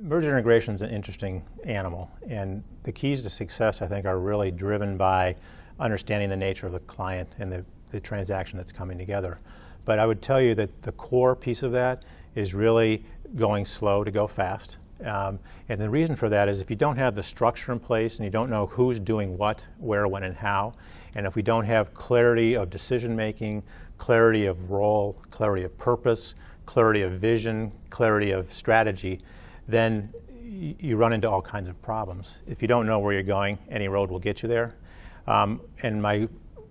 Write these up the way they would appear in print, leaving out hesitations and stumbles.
Merger integration is an interesting animal, and the keys to success, I think, are really driven by understanding the nature of the client and the transaction that's coming together. But I would tell you that the core piece of that is really going slow to go fast. And the reason for that is if you don't have the structure in place and you don't know who's doing what, where, when, and how, and if we don't have clarity of decision making, clarity of role, clarity of purpose, clarity of vision, clarity of strategy, then you run into all kinds of problems. If you don't know where you're going, any road will get you there. And my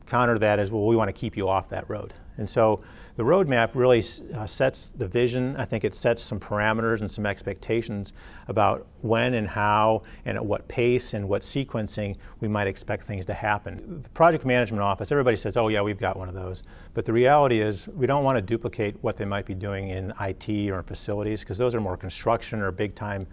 counter to that is, well, we want to keep you off that road. And so the roadmap really sets the vision. I think it sets some parameters and some expectations about when and how and at what pace and what sequencing we might expect things to happen. The project management office, everybody says, oh yeah, we've got one of those. But the reality is we don't want to duplicate what they might be doing in IT or in facilities, because those are more construction or big time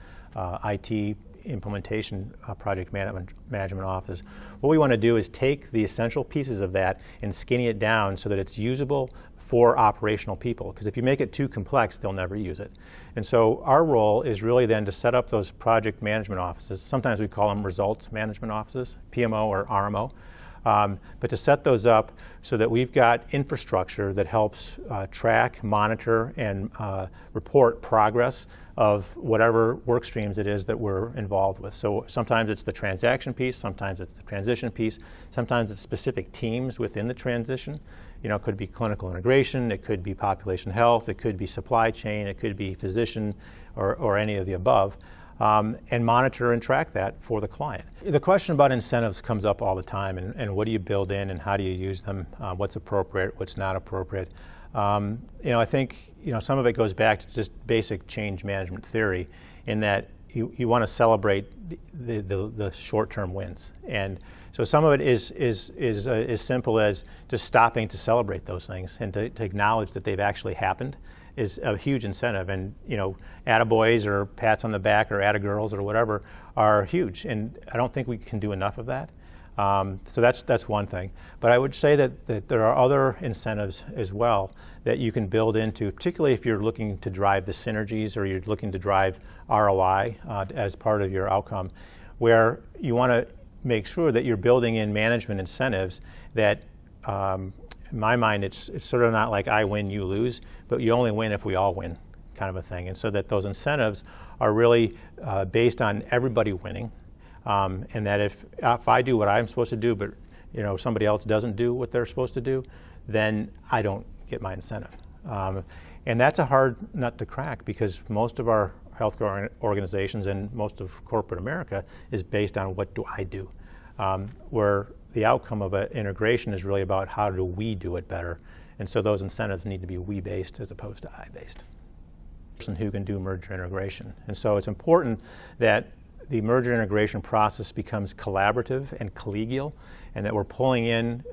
IT implementation project management office. What we want to do is take the essential pieces of that and skinny it down so that it's usable for operational people, because if you make it too complex, they'll never use it. And so our role is really then to set up those project management offices. Sometimes we call them results management offices, PMO or RMO. But to set those up so that we've got infrastructure that helps track, monitor, and report progress of whatever work streams it is that we're involved with. So sometimes it's the transaction piece, sometimes it's the transition piece, sometimes it's specific teams within the transition. You know, it could be clinical integration, it could be population health, it could be supply chain, it could be physician, or any of the above. And monitor and track that for the client. The question about incentives comes up all the time, and what do you build in and how do you use them, what's appropriate, what's not appropriate. I think some of it goes back to just basic change management theory, in that you want to celebrate the short-term wins. And so some of it is as simple as just stopping to celebrate those things and to acknowledge that they've actually happened is a huge incentive. And attaboys or pats on the back or attagirls or whatever are huge, and I don't think we can do enough of that. So that's one thing. But I would say that there are other incentives as well that you can build into, particularly if you're looking to drive the synergies or you're looking to drive ROI as part of your outcome, where you want to make sure that you're building in management incentives that in my mind, it's sort of not like I win, you lose, but you only win if we all win, kind of a thing. And so that those incentives are really based on everybody winning, and that if I do what I'm supposed to do, but somebody else doesn't do what they're supposed to do, then I don't get my incentive. And that's a hard nut to crack, because most of our healthcare organizations and most of corporate America is based on what do I do, where the outcome of an integration is really about how do we do it better. And so those incentives need to be we-based as opposed to I-based. Person who can do merger integration. And so it's important that the merger integration process becomes collaborative and collegial, and that we're pulling in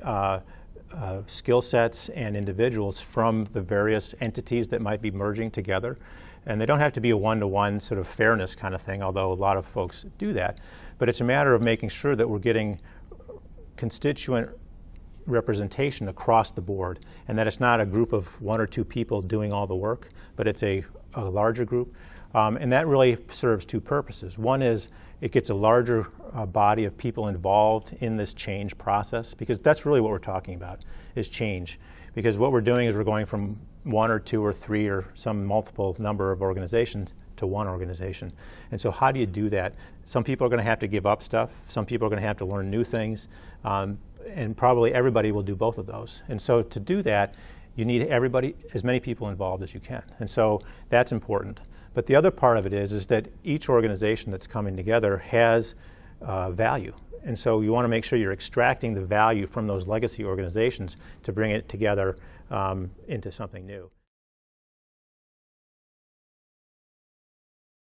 skill sets and individuals from the various entities that might be merging together. And they don't have to be a one-to-one sort of fairness kind of thing, although a lot of folks do that. But it's a matter of making sure that we're getting constituent representation across the board, and that it's not a group of one or two people doing all the work, but it's a larger group. And that really serves two purposes. One is it gets a larger body of people involved in this change process, because that's really what we're talking about, is change. Because what we're doing is we're going from one or two or three or some multiple number of organizations to one organization. And so how do you do that? Some people are going to have to give up stuff. Some people are going to have to learn new things. And probably everybody will do both of those. And so to do that, you need everybody, as many people involved as you can. And so that's important. But the other part of it is that each organization that's coming together has value. And so you want to make sure you're extracting the value from those legacy organizations to bring it together into something new.